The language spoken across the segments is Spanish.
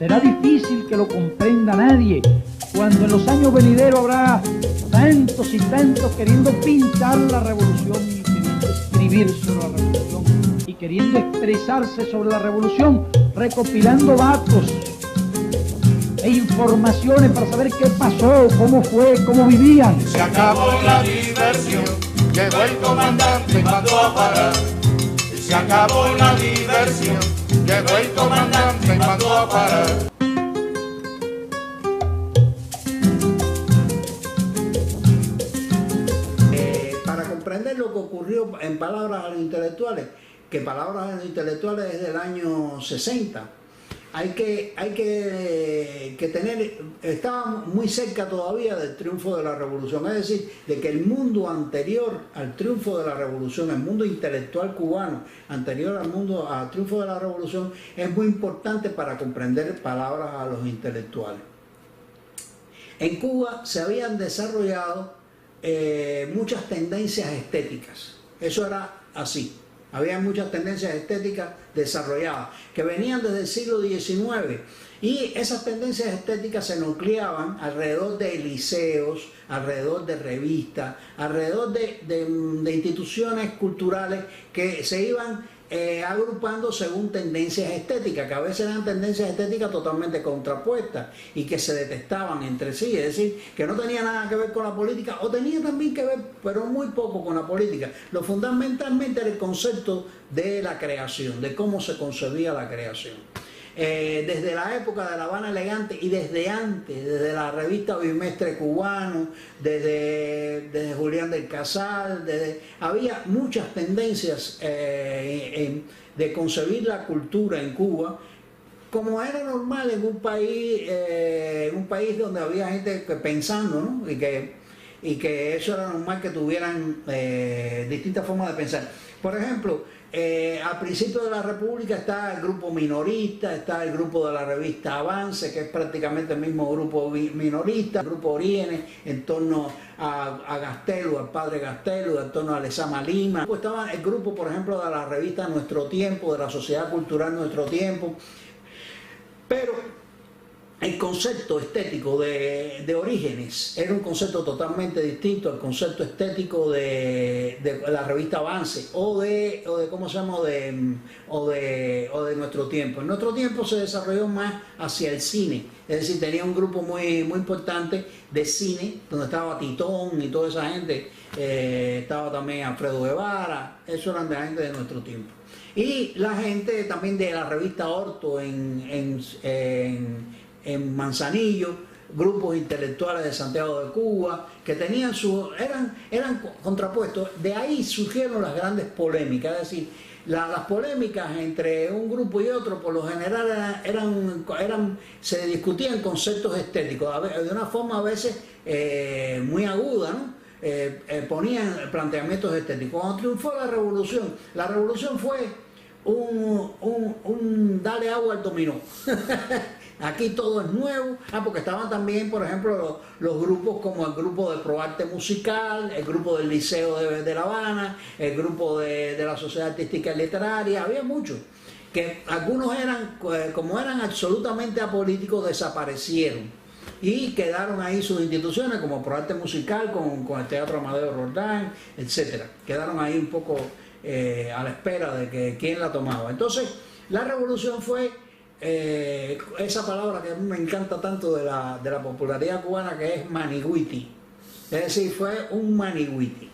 será difícil que lo comprenda nadie, cuando en los años venideros habrá tantos y tantos queriendo pintar la revolución y queriendo escribir sobre la revolución y queriendo expresarse sobre la revolución, recopilando datos e informaciones para saber qué pasó, cómo fue, cómo vivían. Se acabó la diversión, llegó el comandante y mandó a parar. Se acabó la diversión, llegó el comandante y mandó a parar. Para comprender lo que ocurrió en Palabras a los Intelectuales, que Palabras a los Intelectuales es del año 60, hay que tener, estaba muy cerca todavía del triunfo de la revolución, es decir, de que el mundo anterior al triunfo de la revolución, el mundo intelectual cubano anterior al triunfo de la revolución, es muy importante para comprender Palabras a los Intelectuales. En Cuba se habían desarrollado muchas tendencias estéticas, eso era así. Había muchas tendencias estéticas desarrolladas que venían desde el siglo XIX, y esas tendencias estéticas se nucleaban alrededor de liceos, alrededor de revistas, alrededor de instituciones culturales que se iban agrupando según tendencias estéticas, que a veces eran tendencias estéticas totalmente contrapuestas y que se detestaban entre sí, es decir, que no tenía nada que ver con la política, o tenía también que ver, pero muy poco, con la política. Lo fundamentalmente era el concepto de la creación, de cómo se concebía la creación. Desde la época de La Habana Elegante y desde antes, desde la revista Bimestre Cubano, desde Julián del Casal, había muchas tendencias de concebir la cultura en Cuba, como era normal en un país donde había gente pensando, ¿no? y que eso era normal, que tuvieran distintas formas de pensar. Por ejemplo, al principio de la República está el grupo minorista, está el grupo de la revista Avance, que es prácticamente el mismo grupo minorista, el grupo Orígenes, en torno a Gastelu, al padre Gastelu, en torno a Lezama Lima. Pues estaba el grupo, por ejemplo, de la revista Nuestro Tiempo, de la Sociedad Cultural Nuestro Tiempo. Pero el concepto estético de Orígenes era un concepto totalmente distinto al concepto estético de la revista Avance o de ¿cómo se llama? o de Nuestro Tiempo. En Nuestro Tiempo se desarrolló más hacia el cine, es decir, tenía un grupo muy, muy importante de cine, donde estaba Titón y toda esa gente, estaba también Alfredo Guevara, eso eran de la gente de Nuestro Tiempo. Y la gente también de la revista Orto en Manzanillo, grupos intelectuales de Santiago de Cuba, que tenían eran contrapuestos. De ahí surgieron las grandes polémicas, es decir, las polémicas entre un grupo y otro, por lo general se discutían conceptos estéticos, de una forma a veces muy aguda, ¿no? Ponían planteamientos estéticos. Cuando triunfó la revolución fue un darle agua al dominó. Aquí todo es nuevo, porque estaban también, por ejemplo, los grupos como el grupo de Proarte Musical, el grupo del Liceo de La Habana, el grupo de la Sociedad Artística y Literaria, había muchos, que algunos como eran absolutamente apolíticos, desaparecieron y quedaron ahí sus instituciones como Proarte Musical con el Teatro Amadeo Roldán, etc. Quedaron ahí un poco a la espera de que quién la tomaba. Entonces, la revolución fue esa palabra que a mí me encanta tanto de la popularidad cubana, que es manigüiti, es decir, fue un manigüiti.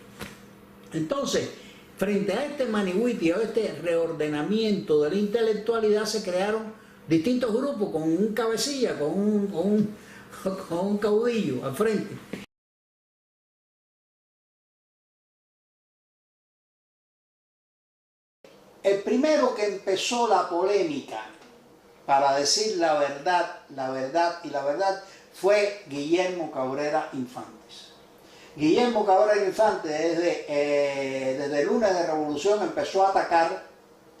Entonces, frente a este manigüiti, a este reordenamiento de la intelectualidad, se crearon distintos grupos con un cabecilla, con un caudillo al frente. El primero que empezó la polémica para decir la verdad y la verdad fue Guillermo Cabrera Infantes. Guillermo Cabrera Infantes desde el lunes de revolución empezó a atacar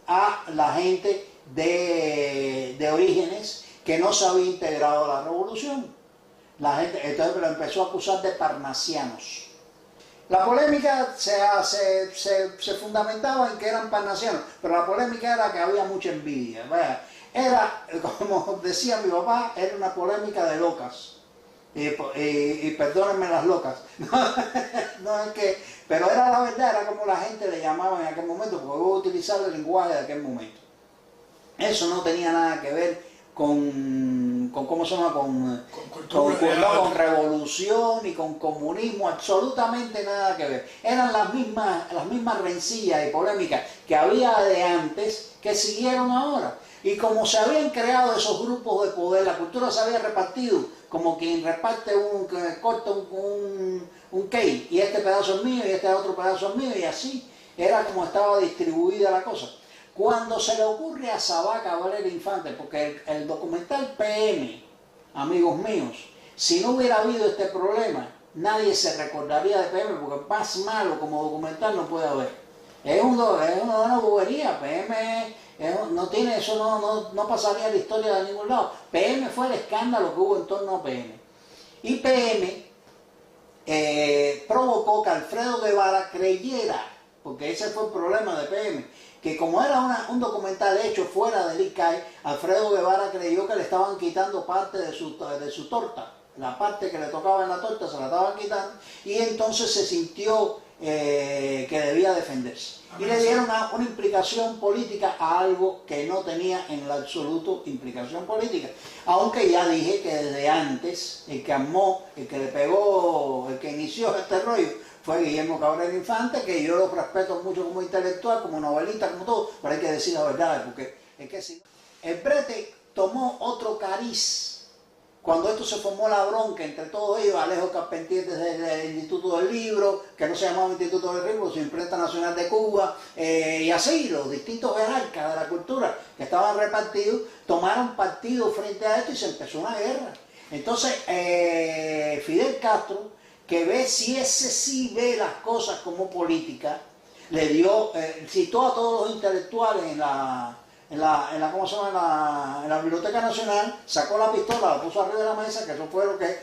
a la gente de Orígenes que no se había integrado a la revolución. La gente entonces lo empezó a acusar de parnasianos. La polémica se fundamentaba en que eran pannacianos, pero la polémica era que había mucha envidia. Vaya, era, como decía mi papá, era una polémica de locas. Y perdónenme las locas. No es que, pero era la verdad, era como la gente le llamaba en aquel momento, porque voy a utilizar el lenguaje de aquel momento. Eso no tenía nada que ver con ¿cómo se llama? Con revolución y con comunismo, absolutamente nada que ver. Eran las mismas rencillas y polémicas que había de antes que siguieron ahora. Y como se habían creado esos grupos de poder, la cultura se había repartido como quien reparte que corta un cake, y este pedazo es mío y este otro pedazo es mío, y así era como estaba distribuida la cosa. Cuando se le ocurre a Sabá Cabrera Infante, porque el documental PM, amigos míos, si no hubiera habido este problema, nadie se recordaría de PM, porque más malo como documental no puede haber. Es una bobería. PM no tiene, eso no pasaría a la historia de ningún lado. PM fue el escándalo que hubo en torno a PM. Y PM provocó que Alfredo Guevara creyera, porque ese fue el problema de PM, que como era un documental hecho fuera del ICAE, Alfredo Guevara creyó que le estaban quitando parte de su torta. La parte que le tocaba en la torta se la estaban quitando, y entonces se sintió que debía defenderse. Y le dieron una implicación política a algo que no tenía en el absoluto implicación política. Aunque ya dije que desde antes el que armó, el que le pegó, el que inició este rollo fue Guillermo Cabrera Infante, que yo lo respeto mucho como intelectual, como novelista, como todo, pero hay que decir la verdad, porque es que si el brete tomó otro cariz cuando esto se formó la bronca entre todos ellos, Alejo Carpentier desde el Instituto del Libro, que no se llamaba Instituto del Libro, sino Imprenta Nacional de Cuba, y así los distintos jerarcas de la cultura que estaban repartidos, tomaron partido frente a esto y se empezó una guerra. Entonces, Fidel Castro, que ve, si ese sí ve las cosas como política, le dio, citó a todos los intelectuales en la Biblioteca Nacional, sacó la pistola, la puso arriba de la mesa, que eso fue lo que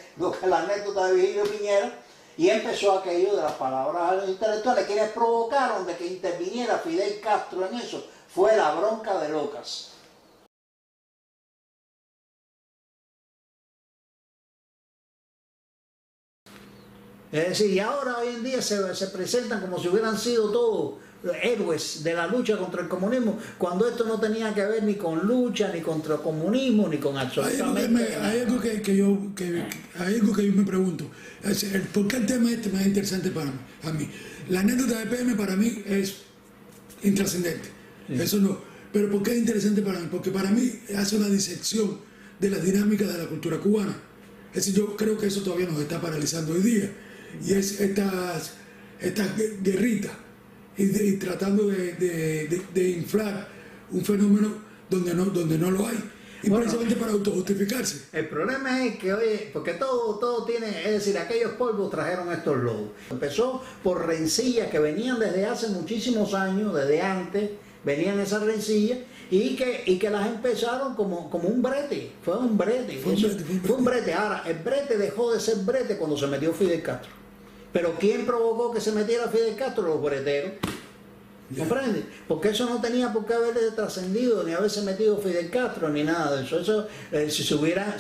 la anécdota de Virgilio Piñera, y empezó aquello de las palabras de los intelectuales. Quienes provocaron de que interviniera Fidel Castro en eso fue la bronca de locas. Es decir, y ahora hoy en día se presentan como si hubieran sido todos héroes de la lucha contra el comunismo, cuando esto no tenía que ver ni con lucha, ni contra el comunismo, ni con absolutamente hay algo que yo me pregunto. ¿Por qué el tema este más interesante para mí? La anécdota de PM para mí es intrascendente. Sí. Eso no. Pero ¿por qué es interesante para mí? Porque para mí hace una disección de las dinámicas de la cultura cubana. Es decir, yo creo que eso todavía nos está paralizando hoy día. Y es estas guerritas y tratando de inflar un fenómeno donde no lo hay. Y bueno, precisamente para autojustificarse. El problema es que, oye, porque todo tiene, es decir, aquellos polvos trajeron estos lobos. Empezó por rencillas que venían desde hace muchísimos años, desde antes, venían esas rencillas, y que las empezaron como un brete. Fue un brete. Fue un brete. Ahora, el brete dejó de ser brete cuando se metió Fidel Castro. Pero ¿quién provocó que se metiera Fidel Castro? Los breteros. ¿Comprende? Porque eso no tenía por qué haberse trascendido, ni haberse metido Fidel Castro, ni nada de eso. Si se hubieran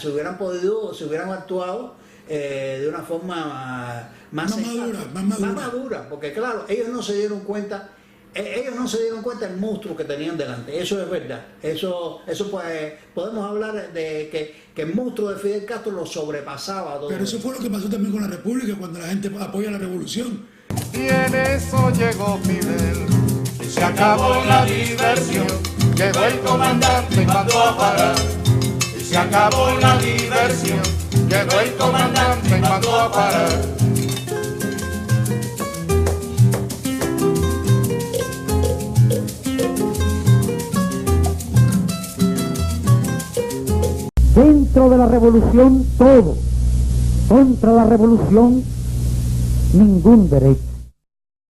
actuado de una forma más madura. Porque claro, ellos no se dieron cuenta del monstruo que tenían delante. Eso es verdad. Eso pues, podemos hablar de que el monstruo de Fidel Castro lo sobrepasaba todo. Pero eso fue lo que pasó también con la República, cuando la gente apoya la revolución. Y en eso llegó Fidel, y se acabó la diversión. Llegó el comandante y mandó a parar. Y se acabó la diversión. Llegó el comandante y mandó a parar. Dentro de la revolución todo, contra la revolución ningún derecho.